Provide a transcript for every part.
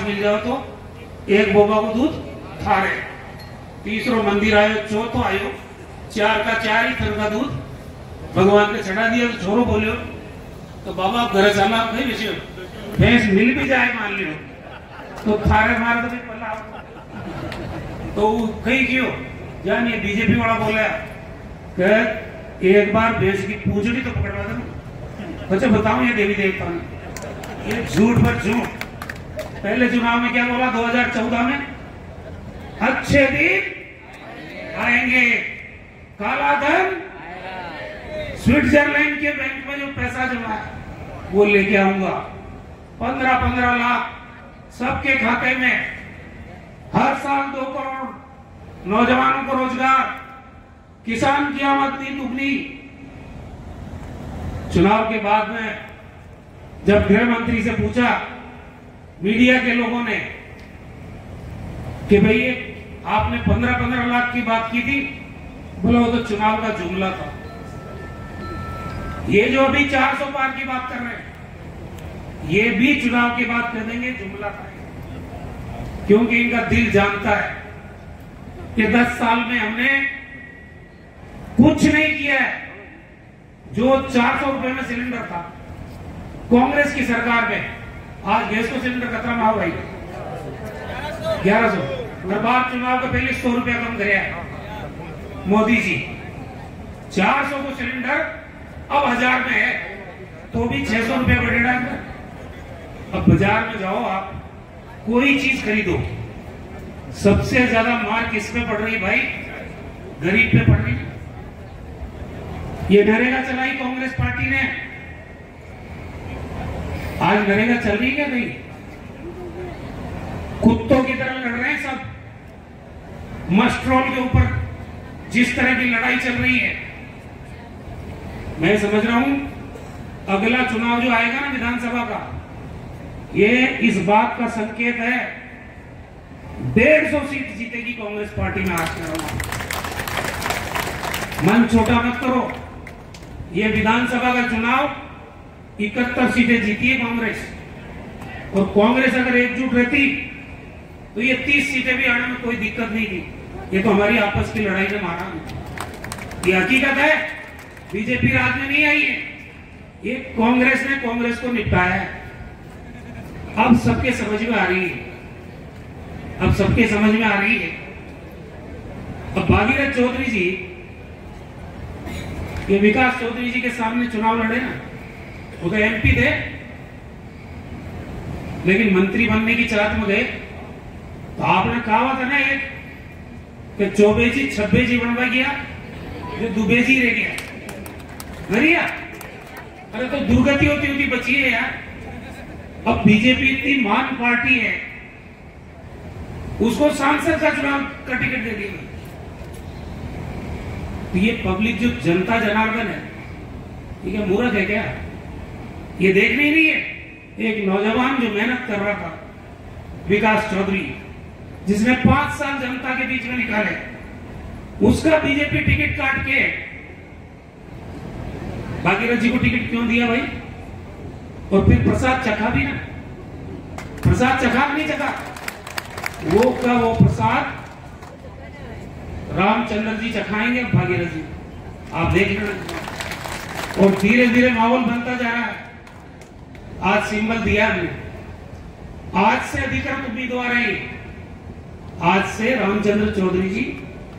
मिल जाओ तो एक बोबा को दूध थारे, तीसरो मंदिर आयो, चौथो आयो, चार का चार ही थर का दूध भगवान ने चढ़ा दिया। तो छोरो बोलियो तो बाबा घर चला कहीं बेचो, भैंस मिल भी जाए मान लियो तो थारे मार तो पल्ला तो कहीं क्यों जान। ये बीजेपी वाला बोला कि एक बार भैंस की पूंछड़ी तो पकड़वा दो। अच्छा बताओ ये देवी देवता ने ये झूठ पर झूठ। पहले चुनाव में क्या बोला 2014 में, अच्छे दिन आएंगे, काला धन स्विट्जरलैंड के बैंक में जो पैसा जमा है वो लेके आऊंगा, 15-15 लाख सबके खाते में, हर साल 2 करोड़ नौजवानों को रोजगार, किसान की आमदनी दुगनी। चुनाव के बाद में जब गृह मंत्री से पूछा मीडिया के लोगों ने कि भाई आपने 15-15 लाख की बात की थी, बोला वो तो चुनाव का जुमला था। ये जो अभी 400 पार की बात कर रहे हैं ये भी चुनाव के बाद कह देंगे जुमला था, क्योंकि इनका दिल जानता है कि 10 साल में हमने कुछ नहीं किया है। जो 400 रुपए में सिलेंडर था कांग्रेस की सरकार में, आज गैस को सिलेंडर खतरा में हो रही है 1100। हर बार चुनाव के पहले 100 रुपया कम कराया है मोदी जी। 400 को सिलेंडर अब 1000 में है तो भी 600 रुपया बढ़ेगा। अब बाजार में जाओ आप, कोई चीज खरीदो, सबसे ज्यादा मार किस पे पड़ रही है भाई? गरीब पे पड़ रही है। ये नरेगा चलाई कांग्रेस पार्टी ने, आज नरेगा चल रही है नहीं? कुत्तों की तरह लड़ रहे हैं सब। मस्ट्रोल के ऊपर जिस तरह की लड़ाई चल रही है, मैं समझ रहा हूं अगला चुनाव जो आएगा ना विधानसभा का, ये इस बात का संकेत है 150 सीट जीतेगी कांग्रेस पार्टी में। आज कर रहा हूं, मन छोटा मत करो। ये विधानसभा का चुनाव 71 सीटें जीती है कांग्रेस, और कांग्रेस अगर एकजुट रहती तो ये 30 सीटें भी आने में कोई दिक्कत नहीं थी। ये तो हमारी आपस की लड़ाई में मारा, ये हकीकत है। बीजेपी राज में नहीं आई है, ये कांग्रेस ने कांग्रेस को निपटाया है। अब सबके समझ में आ रही है, अब सबके समझ में आ रही है। अब भागीरथ चौधरी जी, ये विकास चौधरी जी के सामने चुनाव लड़े ना, वो तो एमपी थे लेकिन मंत्री बनने की चाहत में गए। तो आपने कहा था ना एक कि चौबे जी 26 जी बनवा गया, जो दुबे जी रह गया मरिया। अरे तो दुर्गति होती होती बची है यार। अब बीजेपी इतनी महान पार्टी है, उसको सांसद का चुनाव का टिकट दे दिया। तो ये पब्लिक जो जनता जनार्दन है, ठीक है, मूर्ख है क्या? ये देखने ही नहीं है। एक नौजवान जो मेहनत कर रहा था, विकास चौधरी, जिसने 5 साल जनता के बीच में निकाले, उसका बीजेपी टिकट काट के भागीरथ जी को टिकट क्यों दिया भाई? और फिर प्रसाद चखा भी ना, प्रसाद चखा नहीं चखा, वो का वो प्रसाद रामचंद्र जी चखाएंगे भागीरथ जी, आप देख लेना। और धीरे धीरे माहौल बनता जा रहा है। आज सिंबल दिया हमने, आज से अधिकृत उम्मीदवार है। आज से रामचंद्र चौधरी जी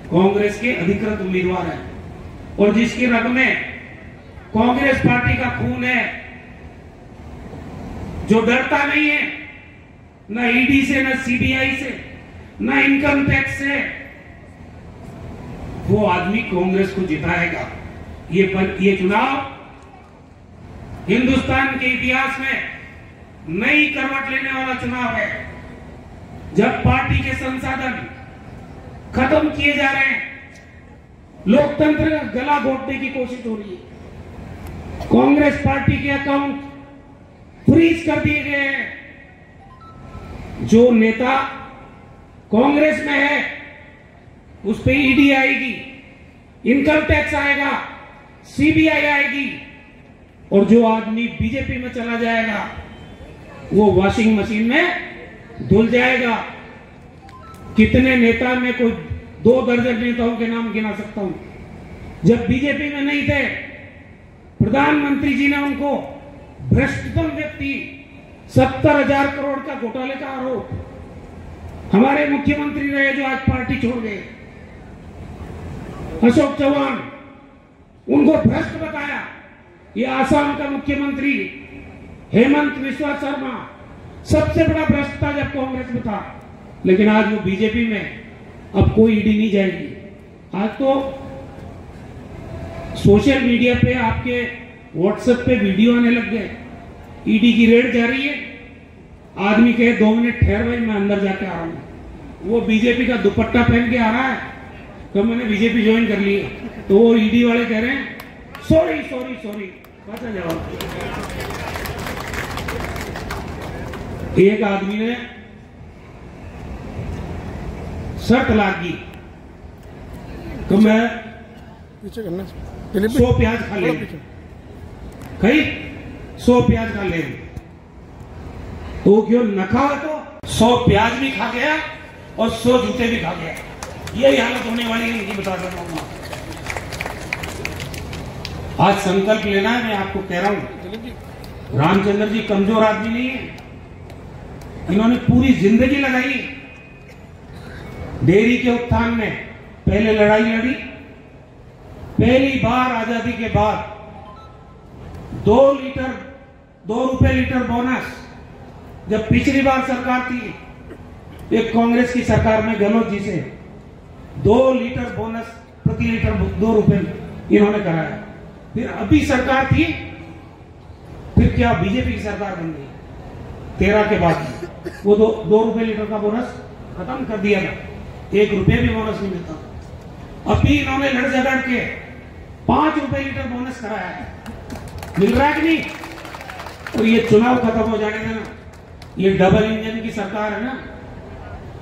कांग्रेस के अधिकृत उम्मीदवार हैं, और जिसकी रग में कांग्रेस पार्टी का खून है, जो डरता नहीं है न ईडी से, न सीबीआई से, न इनकम टैक्स से, वो आदमी कांग्रेस को जिताएगा। ये चुनाव हिंदुस्तान के इतिहास में नई करवट लेने वाला चुनाव है, जब पार्टी के संसाधन खत्म किए जा रहे हैं, लोकतंत्र का गला घोटने की कोशिश हो रही है, कांग्रेस पार्टी के अकाउंट फ्रीज कर दिए गए हैं। जो नेता कांग्रेस में है उस पे ईडी आएगी, इनकम टैक्स आएगा, सीबीआई आएगी, और जो आदमी बीजेपी में चला जाएगा वो वॉशिंग मशीन में धुल जाएगा। कितने नेता, में कोई 2 दर्जन नेताओं के नाम गिना सकता हूं। जब बीजेपी में नहीं थे, प्रधानमंत्री जी ने उनको भ्रष्टतम व्यक्ति, 70,000 करोड़ का घोटाले का आरोप, हमारे मुख्यमंत्री रहे जो आज पार्टी छोड़ गए, अशोक चौहान, उनको भ्रष्ट बताया। ये आसाम का मुख्यमंत्री हेमंत बिस्वा शर्मा सबसे बड़ा भ्रष्ट था जब कांग्रेस में था, लेकिन आज वो बीजेपी में, अब कोई ईडी नहीं जाएगी। आज तो सोशल मीडिया पे, आपके व्हाट्सएप पे वीडियो आने लग गए, ईडी की रेड जा रही है। आदमी कहे 2 मिनट ठहर भाई, मैं अंदर जाके आ रहा हूं। वो बीजेपी का दुपट्टा पहन के आ रहा है, तो मैंने बीजेपी ज्वाइन कर ली है, तो वो ईडी वाले कह रहे हैं सॉरी सॉरी सॉरी। कैसा जवाब? एक आदमी ने शर्त लागी तो मैं 100 प्याज खा ले, कहीं 100 प्याज खा ले, तो क्यों न खा, तो 100 प्याज भी खा गया और 100 जूते भी खा गया। यही हालत होने वाली है, इनकी बता रहा हूं। आज संकल्प लेना है, मैं आपको कह रहा हूं। रामचंद्र जी कमजोर आदमी नहीं है, इन्होंने पूरी जिंदगी लगाई डेयरी के उत्थान में। पहले लड़ाई लड़ी, पहली बार आजादी के बाद 2 रुपए लीटर बोनस। जब पिछली बार सरकार थी, एक कांग्रेस की सरकार में गहलोत जी से 2 लीटर बोनस प्रति लीटर 2 रुपए इन्होंने कराया। फिर अभी सरकार थी, फिर क्या बीजेपी की सरकार बन गई 13 के बाद, वो 2 रुपए लीटर का बोनस खत्म कर दिया था, 1 रुपए भी बोनस नहीं मिलता। अभी इन्होंने लड़ झगड़ के 5 रुपए लीटर बोनस कराया है, मिल रहा है कि नहीं? और ये चुनाव खत्म हो जाने देना, ये डबल इंजन की सरकार है ना,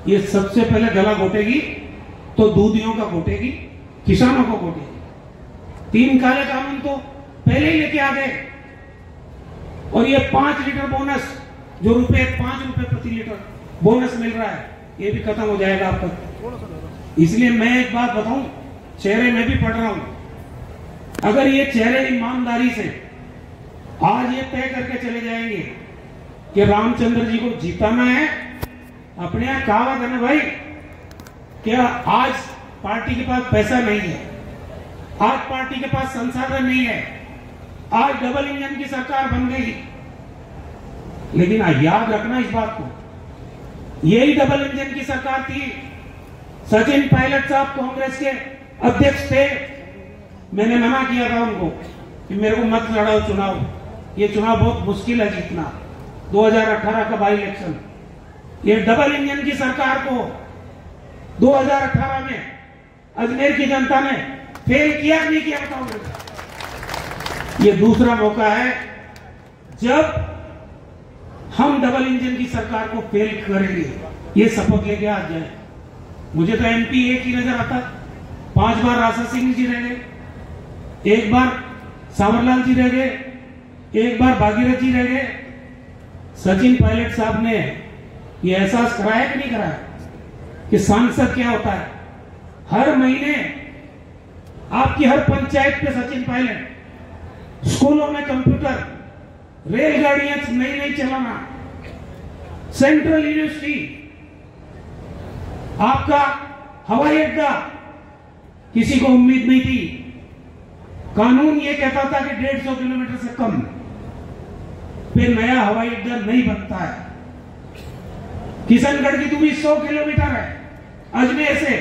ये सबसे पहले गला घोटेगी, तो दूधियों का घोटेगी, किसानों को घोटेगी। 3 काले कानून तो पहले ही लेके आ गए, और ये 5 लीटर बोनस, जो 5 रुपए प्रति लीटर बोनस मिल रहा है, ये भी खत्म हो जाएगा आप तक। इसलिए मैं एक बात बताऊं, चेहरे में भी पढ़ रहा हूं, अगर ये चेहरे ईमानदारी से आज ये तय करके चले जाएंगे कि रामचंद्र जी को जिताना है, अपने यहां कहावत है ना भाई, क्या आज पार्टी के पास पैसा नहीं है, आज पार्टी के पास संसाधन नहीं है, आज डबल इंजन की सरकार बन गई। लेकिन याद रखना इस बात को, यही डबल इंजन की सरकार थी। सचिन पायलट साहब कांग्रेस के अध्यक्ष थे, मैंने मना किया था उनको कि मेरे को मत लड़ाओ चुनाव, ये चुनाव बहुत मुश्किल है जीतना। 2018 का बाई इलेक्शन, ये डबल इंजन की सरकार को 2018 में अजमेर की जनता ने फेल किया नहीं किया, बताओ। ये दूसरा मौका है जब हम डबल इंजन की सरकार को फेल करेंगे, ये शपथ लेके आ जाए। मुझे तो एमपी एक ही नजर आता, 5 बार राशा सिंह जी रह गए, 1 बार सांवरलाल जी रह गए, 1 बार भागीरथ जी रह गए। सचिन पायलट साहब ने ये एहसास कराया कि नहीं कराया कि सांसद क्या होता है? हर महीने आपकी हर पंचायत पे सचिन पायलट, स्कूलों में कंप्यूटर, रेलगाड़ियां नई नई चलाना, सेंट्रल यूनिवर्सिटी, आपका हवाई अड्डा, किसी को उम्मीद नहीं थी। कानून ये कहता था कि 150 किलोमीटर से कम पे नया हवाई अड्डा नहीं बनता है। किशनगढ़ की दूरी 100 किलोमीटर है, अजमेर से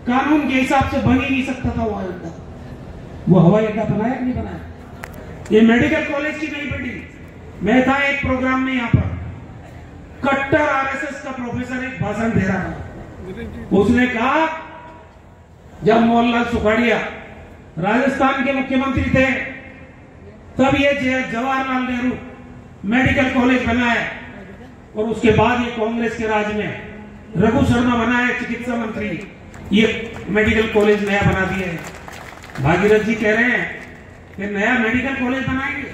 कानून के हिसाब से बन ही नहीं सकता था वो हवाई अड्डा। वो हवाई अड्डा बनाया कि नहीं बनाया? ये मेडिकल कॉलेज की नई बिल्डिंग, मैं था एक प्रोग्राम में, यहाँ पर कट्टर आरएसएस का प्रोफेसर एक भाषण दे रहा था। उसने कहा जब मोहनलाल सुखाड़िया राजस्थान के मुख्यमंत्री थे, तब ये जवाहरलाल नेहरू मेडिकल कॉलेज बनाया, और उसके बाद ये कांग्रेस के राज में रघु शर्मा बना है चिकित्सा मंत्री, ये मेडिकल कॉलेज नया बना दिया है। भागीरथ जी कह रहे हैं कि नया मेडिकल कॉलेज बनाएंगे।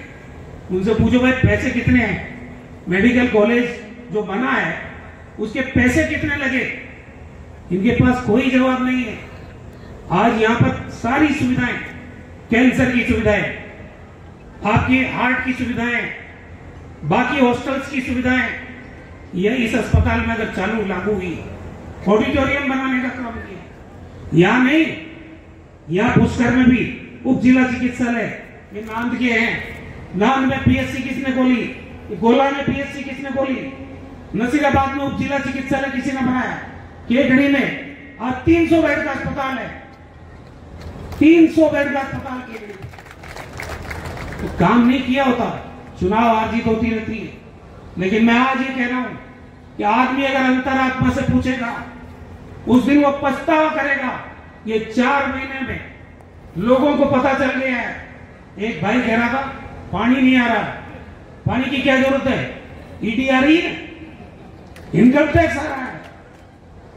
उनसे पूछो भाई पैसे कितने हैं? मेडिकल कॉलेज जो बना है उसके पैसे कितने लगे, इनके पास कोई जवाब नहीं है। आज यहाँ पर सारी सुविधाएं, कैंसर की सुविधाएं, आपकी हार्ट की सुविधाएं, बाकी हॉस्टल्स की सुविधाएं, यह इस अस्पताल में अगर चालू लागू हुई, ऑडिटोरियम बनाने का काम किया। यहाँ नहीं, यहाँ पुष्कर में भी उप जिला चिकित्सालय, ये नांद के हैं, नांद में पीएचसी किसने खोली, गोला में पीएचसी किसने खोली, नसीराबाद में उप जिला चिकित्सालय किसी ने बनाया, केकड़ी में आज 300 बेड का अस्पताल है, 300 बेड का अस्पताल केकड़ी। तो काम नहीं किया होता, चुनाव हार जीत होती रहती है। लेकिन मैं आज ये कह रहा हूं कि आदमी अगर अंतरात्मा से पूछेगा, उस दिन वो पछतावा करेगा। ये 4 महीने में लोगों को पता चल गया है। एक भाई कह रहा था पानी नहीं आ रहा, पानी की क्या जरूरत है, ईडी आ रही है, इनकम टैक्स आ रहा है,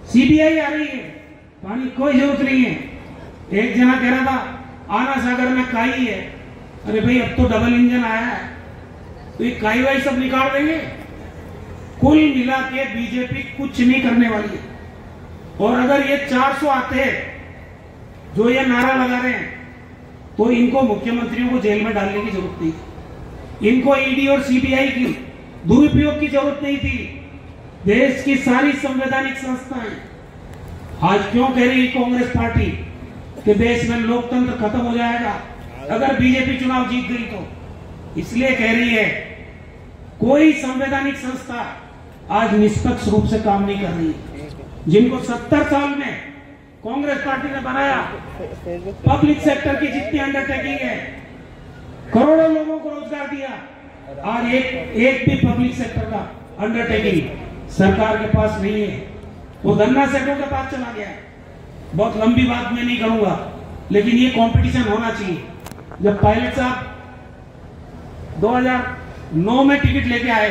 सीबीआई आ रही है, पानी कोई जरूरत नहीं है। एक जना कह रहा था आना सागर में काई है, अरे भाई अब तो डबल इंजन आया है, तो ये काई वाई सब निकाल देंगे। कुल मिला के बीजेपी कुछ नहीं करने वाली है। और अगर ये 400 आते जो ये नारा लगा रहे हैं, तो इनको मुख्यमंत्रियों को जेल में डालने की जरूरत नहीं थी, इनको ईडी और सीबीआई की दुरुपयोग की जरूरत नहीं थी। देश की सारी संवैधानिक संस्थाएं आज क्यों कह रही कांग्रेस पार्टी कि देश में लोकतंत्र खत्म हो जाएगा अगर बीजेपी चुनाव जीत गई, तो इसलिए कह रही है कोई संवैधानिक संस्था आज निष्पक्ष रूप से काम नहीं कर रही। जिनको 70 साल में कांग्रेस पार्टी ने बनाया, पब्लिक सेक्टर की जितनी अंडरटेकिंग है, करोड़ों लोगों को रोजगार दिया, आज एक भी पब्लिक सेक्टर का अंडरटेकिंग सरकार के पास नहीं है। वो गन्ना सेक्टर के पास चला गया। बहुत लंबी बात मैं नहीं करूंगा, लेकिन ये कंपटीशन होना चाहिए। जब पायलट साहब 2009 में टिकट लेके आए,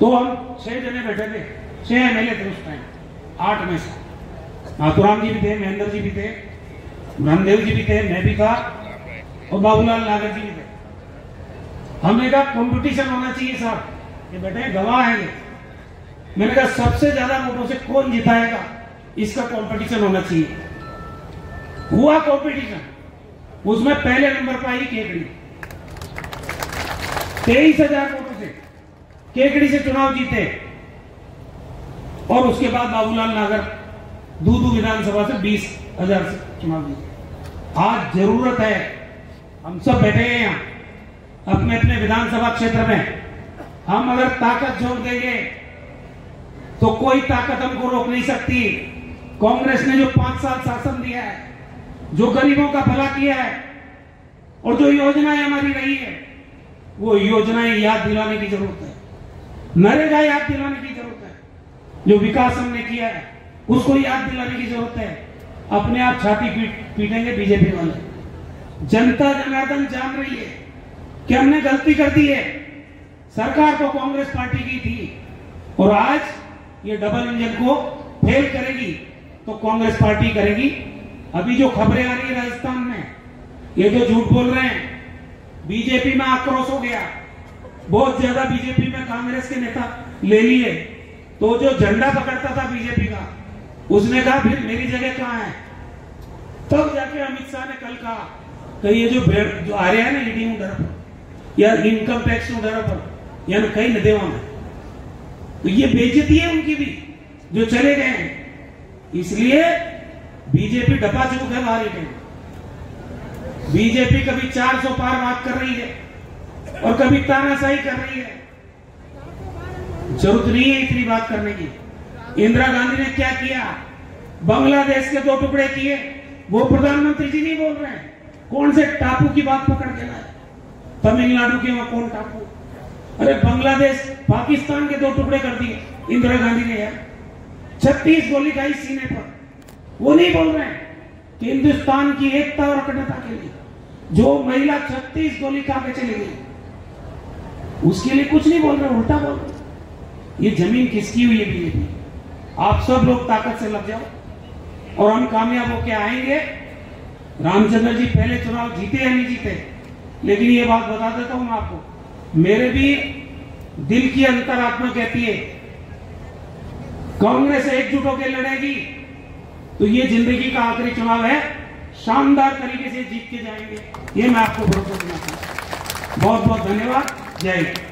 तो हम 6 जने बैठे थे, 6 एमएलए थे उस टाइम, 8 में से नाथुराम जी भी थे, महेंद्र जी भी थे, ब्रह्मदेव जी भी थे, मैं भी था, और बाबूलाल नागर जी भी थे। हमने कहा कंपटीशन होना चाहिए साहब, ये बेटे गवाह है ये। मैंने कहा सबसे ज्यादा वोटों से कौन जिताएगा, इसका कंपटीशन होना चाहिए। हुआ कंपटीशन, उसमें पहले नंबर पर आई केकड़ी, 23,000 वोटों से केकड़ी से चुनाव जीते। और उसके बाद बाबूलाल नागर दूदू विधानसभा से 20,000 से चुनाव जीते। आज जरूरत है, हम सब बैठे हैं यहाँ अपने अपने विधानसभा क्षेत्र में, हम अगर ताकत जोड़ देंगे तो कोई ताकत हमको रोक नहीं सकती। कांग्रेस ने जो 5 साल शासन दिया है, जो गरीबों का भला किया है, और जो योजनाएं हमारी रही है, वो योजनाएं याद दिलाने की जरूरत है। नरेगा याद दिलाने की जरूरत है, जो विकास हमने किया है उसको याद दिलाने की जरूरत है। अपने आप छाती पीटेंगे बीजेपी वाले। जनता जनार्दन जान रही है कि हमने गलती कर दी है, सरकार तो कांग्रेस पार्टी की थी, और आज ये डबल इंजन को फेल करेगी तो कांग्रेस पार्टी करेगी। अभी जो खबरें आ रही है राजस्थान में, ये जो झूठ बोल रहे हैं, बीजेपी में आक्रोश हो गया, बहुत ज्यादा बीजेपी में कांग्रेस के नेता ले लिए, तो जो झंडा पकड़ता था बीजेपी का, उसने कहा फिर मेरी जगह कहां है। तब जाके अमित शाह ने कल कहा कि ये जो आ रहा है ना ईडी डर पर या इनकम टैक्स डर पर या कहीं न देवा में, तो ये बेइज्जती है उनकी भी जो चले गए हैं। इसलिए बीजेपी डपा चुक है बाहर ही। बीजेपी कभी 400 पार बात कर रही है और कभी तानाशाही कर रही है। जरूरत नहीं है इतनी बात करने की। इंदिरा गांधी ने क्या किया, बांग्लादेश के 2 टुकड़े किए, वो प्रधानमंत्री जी नहीं बोल रहे हैं। कौन से टापू की बात पकड़ के लाए, तमिलनाडु के वहां कौन टापू, अरे बांग्लादेश पाकिस्तान के 2 टुकड़े कर दिए इंदिरा गांधी ने यार। 36 गोली खाई सीने पर, वो नहीं बोल रहे हैं कि हिंदुस्तान की एकता और अखंडता के लिए जो महिला 36 गोली खा के चली गई, उसके लिए कुछ नहीं बोल रहे, उल्टा बोल रहे। ये जमीन किसकी हुई है बीजेपी? आप सब लोग ताकत से लग जाओ और हम कामयाब होके आएंगे। रामचंद्र जी पहले चुनाव जीते या नहीं जीते, लेकिन ये बात बता देता हूं आपको, मेरे भी दिल की अंतरात्मा कहती है कांग्रेस एकजुट होकर लड़ेगी तो ये जिंदगी का आखिरी चुनाव है, शानदार तरीके से जीत के जाएंगे, ये मैं आपको भरोसा देना चाहता हूं। बहुत बहुत धन्यवाद। जय हिंद।